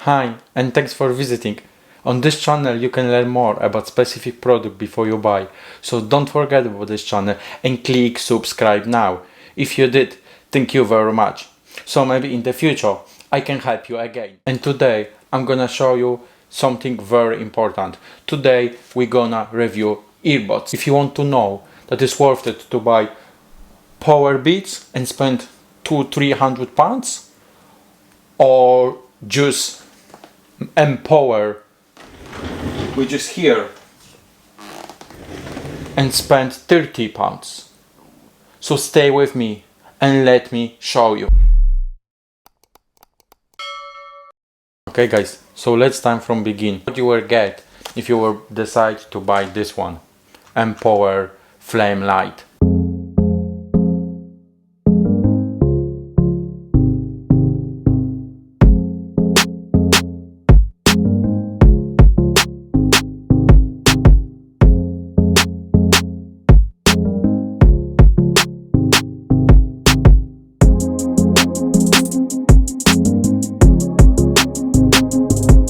Hi, and thanks for visiting. On this channel you can learn more about specific product before you buy, so don't forget about this channel and click subscribe now. If you did, thank you very much. So maybe in the future I can help you again. And today I'm gonna show you something very important. Today we're gonna review earbuds. If you want to know that it's worth it to buy Powerbeats and spend £200-300, or just Mpow, which is here, and spend £30. So stay with me and let me show you. Okay guys, so let's start from begin. What you will get if you will decide to buy this one, Mpow Flame Lite.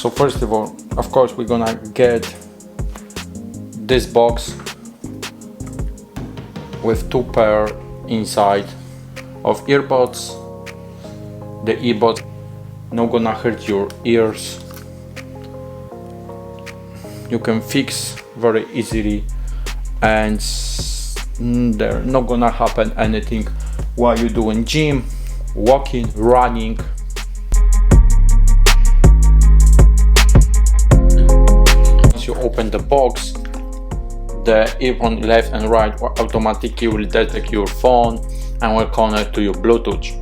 So first of all, of course, we're gonna get this box with two pair inside of earbuds. The earbuds not gonna hurt your ears. You can fix very easily, and there not gonna happen anything while you're doing gym, walking, running. You open the box, the earphone left and right automatically will detect your phone and will connect to your Bluetooth.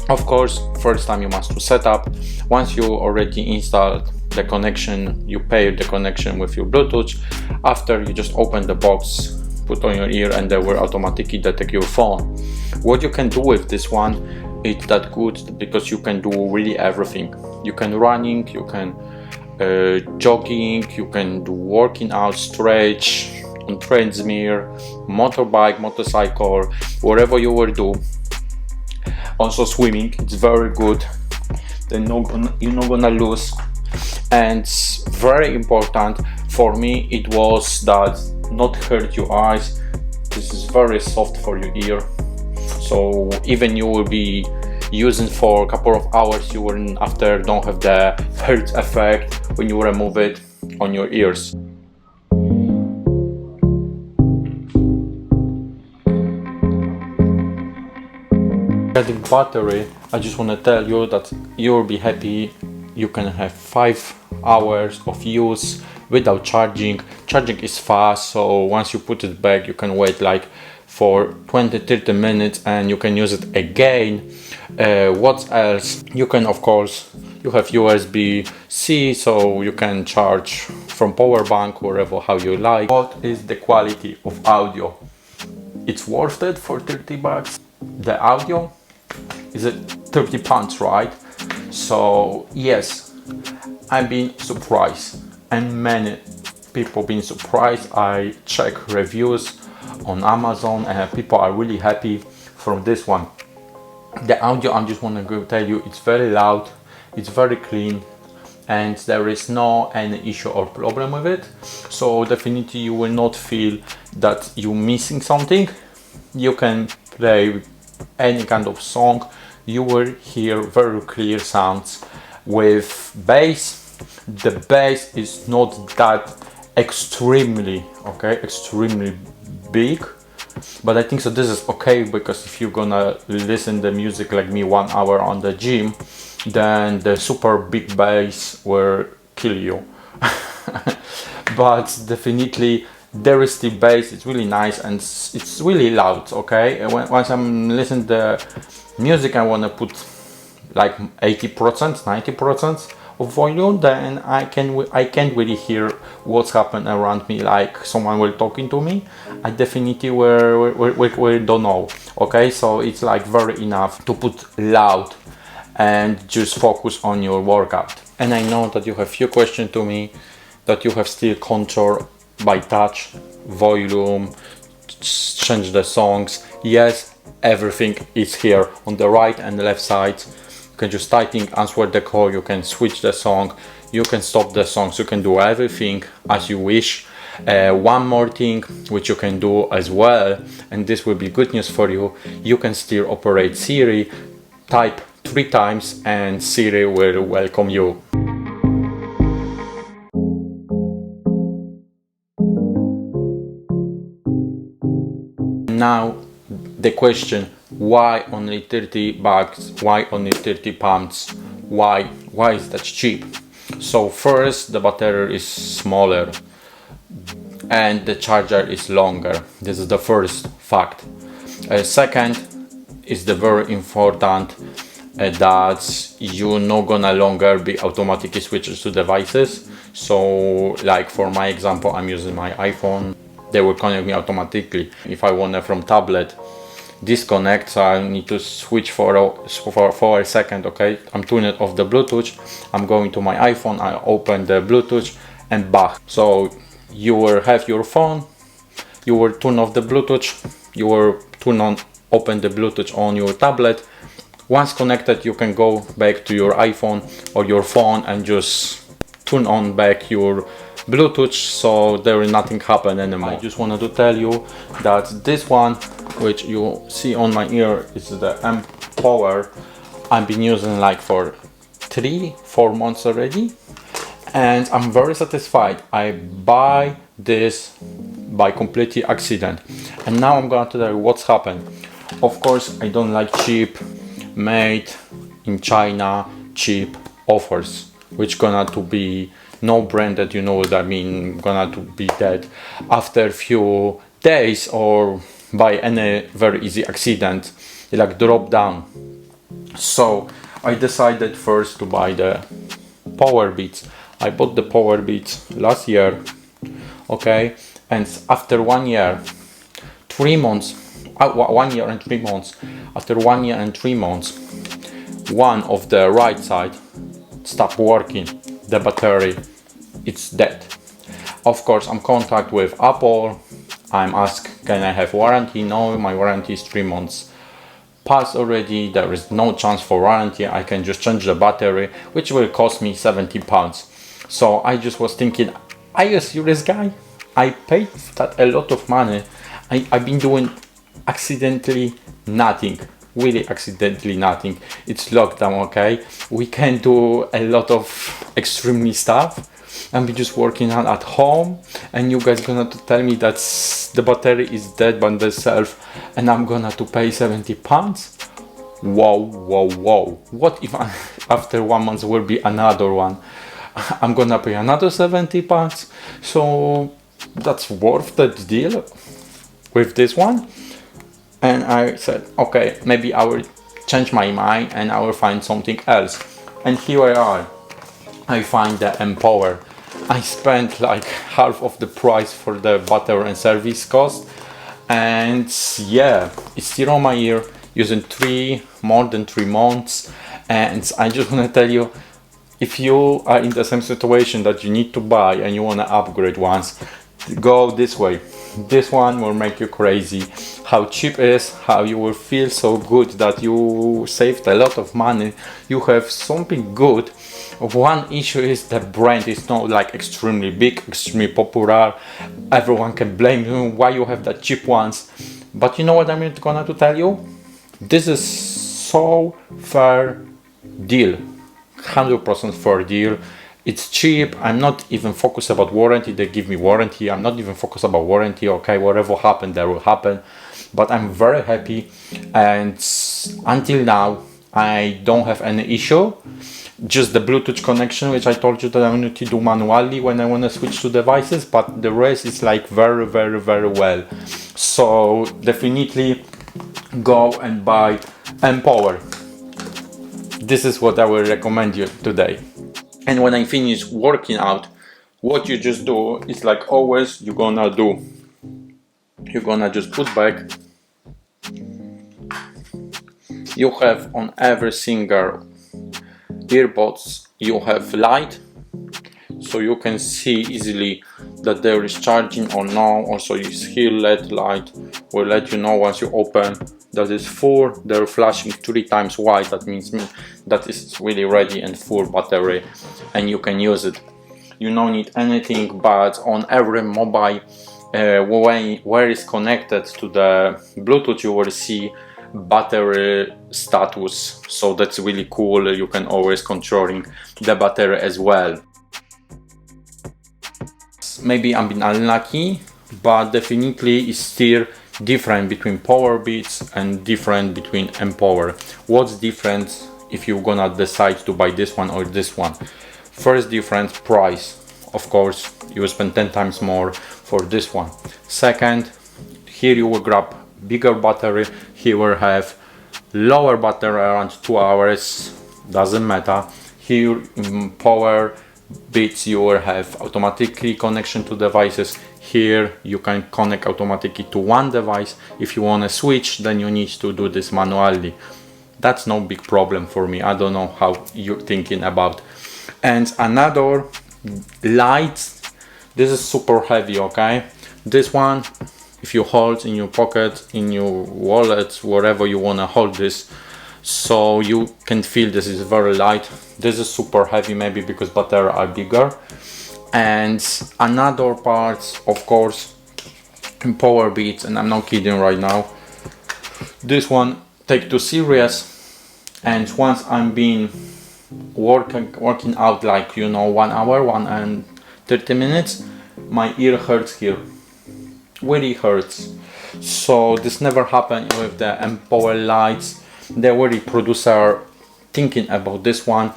Of course, first time you must set up. Once you already installed the connection, you pair the connection with your Bluetooth. After, you just open the box, put on your ear, and they will automatically detect your phone. What you can do with this one, it's that good because you can do really everything. You can running, you can jogging, you can do working out, stretch on treadmill, motorbike, motorcycle, whatever you will do. Also swimming, it's very good. You're not gonna lose. And very important for me, it was that not hurt your eyes. This is very soft for your ear, so even you will be using for a couple of hours, you will after don't have the hurt effect when you remove it on your ears. Regarding battery, I just want to tell you that you will be happy. You can have 5 hours of use without charging. Charging is fast, so once you put it back, you can wait like for 20-30 minutes and you can use it again. What else? You can, of course, you have USB-C, so you can charge from power bank, wherever how you like. What is the quality of audio? It's worth it for $30. The audio is at £30, right? So yes, I've been surprised, and many people been surprised. I check reviews on Amazon and people are really happy from this one. The audio, I just want to tell you, it's very loud, it's very clean, and there is no any issue or problem with it. So definitely you will not feel that you're missing something. You can play any kind of song, you will hear very clear sounds. With bass, the bass is not that extremely big, but I think so this is okay, because if you're gonna listen the music like me 1 hour on the gym, then the super big bass will kill you. But definitely there is the bass, it's really nice and it's really loud. Okay, once I'm listening to the music, I want to put like 80%, 90% of volume, then I can't really hear what's happening around me, like someone will talking to me. I definitely will don't know. Okay, so it's like very enough to put loud and just focus on your workout. And I know that you have few questions to me, that you have still control by touch, volume, change the songs. Yes, everything is here on the right and left side. You can just typing, answer the call, you can switch the song, you can stop the songs, you can do everything as you wish. One more thing which you can do as well, and this will be good news for you, you can still operate Siri. Type 3 times and Siri will welcome you. Now the question, why only 30 bucks, why only 30 pounds, why is that cheap? So first, the battery is smaller and the charger is longer. This is the first fact. Second is the very important that you're not gonna longer be automatically switches to devices. So like for my example, I'm using my iPhone, they will connect me automatically. If I want from tablet disconnect, so I need to switch for a second. Okay, I'm turning off the Bluetooth, I'm going to my iPhone, I open the Bluetooth and back. So you will have your phone, you will turn off the Bluetooth, you will open the Bluetooth on your tablet. Once connected, you can go back to your iPhone or your phone and just turn on back your Bluetooth, so there will nothing happen anymore. I just wanted to tell you that this one which you see on my ear is the Mpow. I've been using like for 3-4 months already and I'm very satisfied. I buy this by completely accident and now I'm going to tell you what's happened. Of course, I don't like cheap, made in China, cheap offers which gonna to be no branded, you know what I mean, gonna to be dead after few days or by any very easy accident, like drop down. So I decided first to buy the Powerbeats. I bought the Powerbeats last year, okay, and after 1 year, 3 months, 1 year and 3 months, after 1 year and 3 months, one of the right side stopped working, the battery, it's dead. Of course, I'm in contact with Apple, I'm asked, can I have warranty? No, my warranty is 3 months passed already, there is no chance for warranty, I can just change the battery, which will cost me 70 pounds. So I just was thinking, are you a serious guy? I paid that a lot of money, I've been doing accidentally nothing, really accidentally nothing. It's lockdown, okay? We can do a lot of extremely stuff and we just working on at home and you guys gonna to tell me that the battery is dead by itself and I'm gonna to pay 70 pounds? Whoa, what if after 1 month will be another one? I'm gonna pay another 70 pounds, so that's worth the deal with this one. And I said, okay, maybe I will change my mind and I will find something else. And here I are. I find the Mpow. I spent like half of the price for the battery and service cost. And yeah, it's still on my ear, using more than 3 months. And I just want to tell you, if you are in the same situation that you need to buy and you want to upgrade once, go this way. This one will make you crazy. How cheap it is, how you will feel so good that you saved a lot of money, you have something good. One issue is the brand is not like extremely big, extremely popular, everyone can blame you why you have the cheap ones. But you know what I'm gonna to tell you, this is so fair deal, 100% fair deal. It's cheap, I'm not even focused about warranty, they give me warranty, I'm not even focused about warranty, okay, whatever happened, there will happen. But I'm very happy and until now I don't have any issue. Just the Bluetooth connection, which I told you that I need to do manually when I want to switch to devices, but the rest is like very well. So definitely go and buy Mpow. This is what I will recommend you today. And when I finish working out, what you just do is like always you're gonna just put back. You have on every single earbuds you have light, so you can see easily that there is charging or no. Also you see LED light will let you know once you open that it's full. They're flashing 3 times white. That means that it's really ready and full battery, and you can use it. You don't need anything, but on every mobile where it's connected to the Bluetooth, you will see battery status, so that's really cool. You can always controlling the battery as well. Maybe I'm being unlucky, but definitely it's still different between Powerbeats and different between Mpow. What's different if you're gonna decide to buy this one or this one? First difference, price. Of course, you will spend 10 times more for this one. Second, here you will grab bigger battery. Here we have lower battery, around 2 hours, doesn't matter. Here in Powerbeats you will have automatically connection to devices. Here you can connect automatically to one device. If you want to switch, then you need to do this manually. That's no big problem for me. I don't know how you're thinking about. And another Lite, this is super heavy, okay? This one, if you hold in your pocket, in your wallet, wherever you want to hold this, so you can feel this is very light. This is super heavy, maybe because battery are bigger. And another part, of course, in Powerbeats, and I'm not kidding right now, this one take too serious. And once I'm being working out, like, you know, 1 hour, 1 and 30 minutes, my ear hurts here, really hurts. So this never happened with the Mpow Lights. The really producer thinking about this one.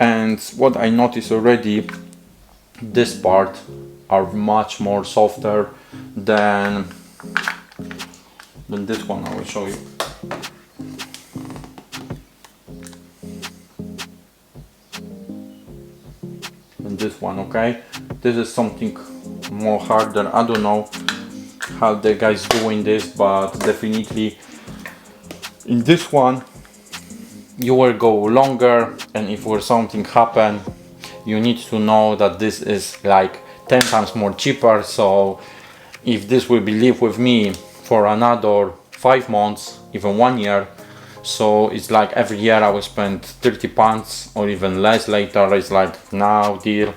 And what I noticed already, this part are much more softer than this one. I will show you. This one, okay? This is something more harder. I don't know how the guys doing this, but definitely in this one you will go longer, and if something happen, you need to know that this is like 10 times more cheaper. So if this will be live with me for another 5 months, even 1 year, so it's like every year I will spend 30 pounds or even less. Later it's like, now deal,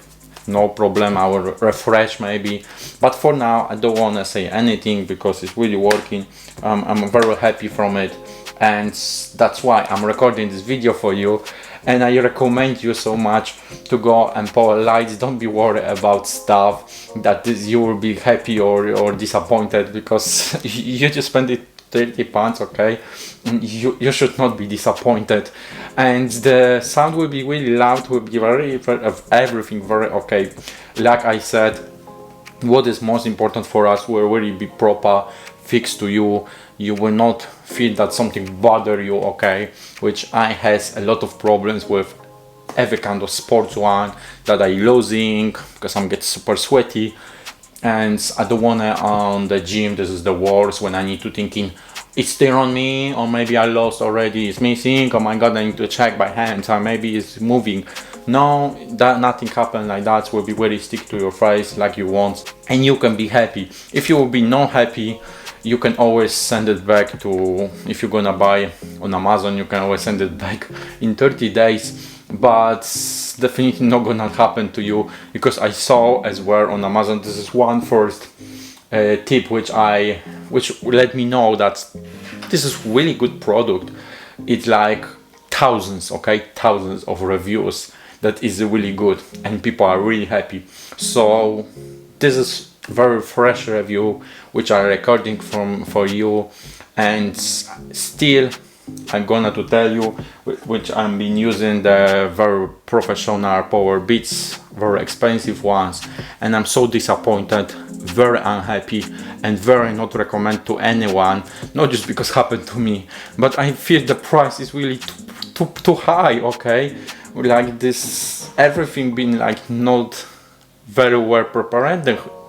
no problem, I will refresh maybe. But for now I don't want to say anything because it's really working. I'm very happy from it, and that's why I'm recording this video for you. And I recommend you so much to go and Mpow Lights. Don't be worried about stuff that you will be happy or disappointed, because you just spend it 30 pounds, okay? You should not be disappointed. And the sound will be really loud, will be very everything very okay. Like I said, what is most important for us will really be proper fixed to you. You will not feel that something bother you, okay? Which I has a lot of problems with every kind of sports one that I losing because I'm get super sweaty. And I don't wanna on the gym, this is the worst, when I need to thinking it's still on me, or maybe I lost already, it's missing, oh my god, I need to check by hand, or maybe it's moving. No, that nothing happen like that. Will be very stick to your face like you want, and you can be happy. If you will be not happy, you can always send it back to, if you're gonna buy on Amazon, you can always send it back in 30 days. But definitely not gonna happen to you, because I saw as well on Amazon, this is one first tip which let me know that this is really good product. It's like thousands, okay, thousands of reviews that is really good, and people are really happy. So this is very fresh review which I'm recording for you, and still I'm gonna to tell you which I've been using the very professional Powerbeats, very expensive ones, and I'm so disappointed, very unhappy, and very not recommend to anyone. Not just because happened to me, but I feel the price is really too high, okay? Like this, everything been like not very well prepared.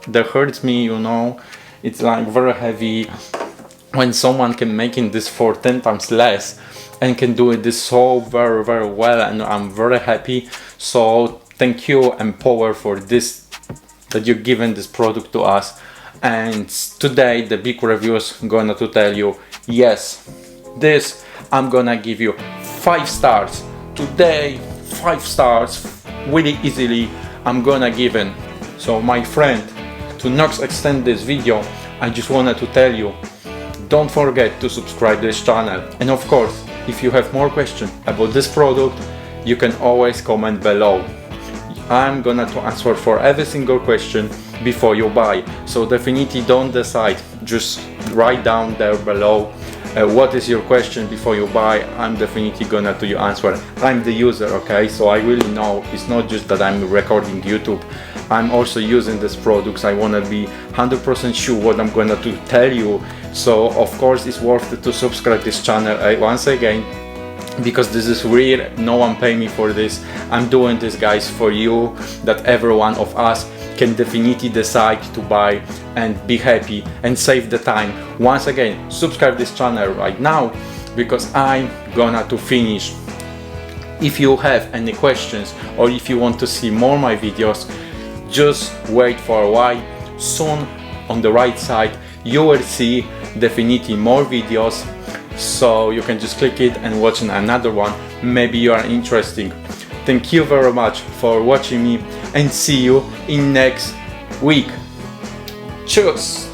That hurts me, you know. It's like very heavy. When someone can making this for 10 times less and can do it this so very well, and I'm very happy. So thank you Mpow for this, that you're giving this product to us. And today the big reviews gonna to tell you, yes, this I'm gonna give you 5 stars. Today 5 stars really easily I'm gonna give in. So my friend, to not extend this video, I just wanted to tell you, don't forget to subscribe this channel. And of course, if you have more questions about this product, you can always comment below. I'm gonna to answer for every single question before you buy. So definitely don't decide, just write down there below what is your question before you buy. I'm definitely gonna to answer. I'm the user, okay? So I really know it's not just that I'm recording YouTube. I'm also using these products. I wanna be 100% sure what I'm gonna to tell you. So of course it's worth it to subscribe this channel once again, because this is real. No one pay me for this. I'm doing this, guys, for you, that every one of us can definitely decide to buy and be happy and save the time. Once again, subscribe this channel right now, because I'm gonna to finish. If you have any questions or if you want to see more my videos, just wait for a while. Soon on the right side you will see definitely more videos, so you can just click it and watch another one. Maybe you are interested. Thank you very much for watching me, and see you in next week. Cheers.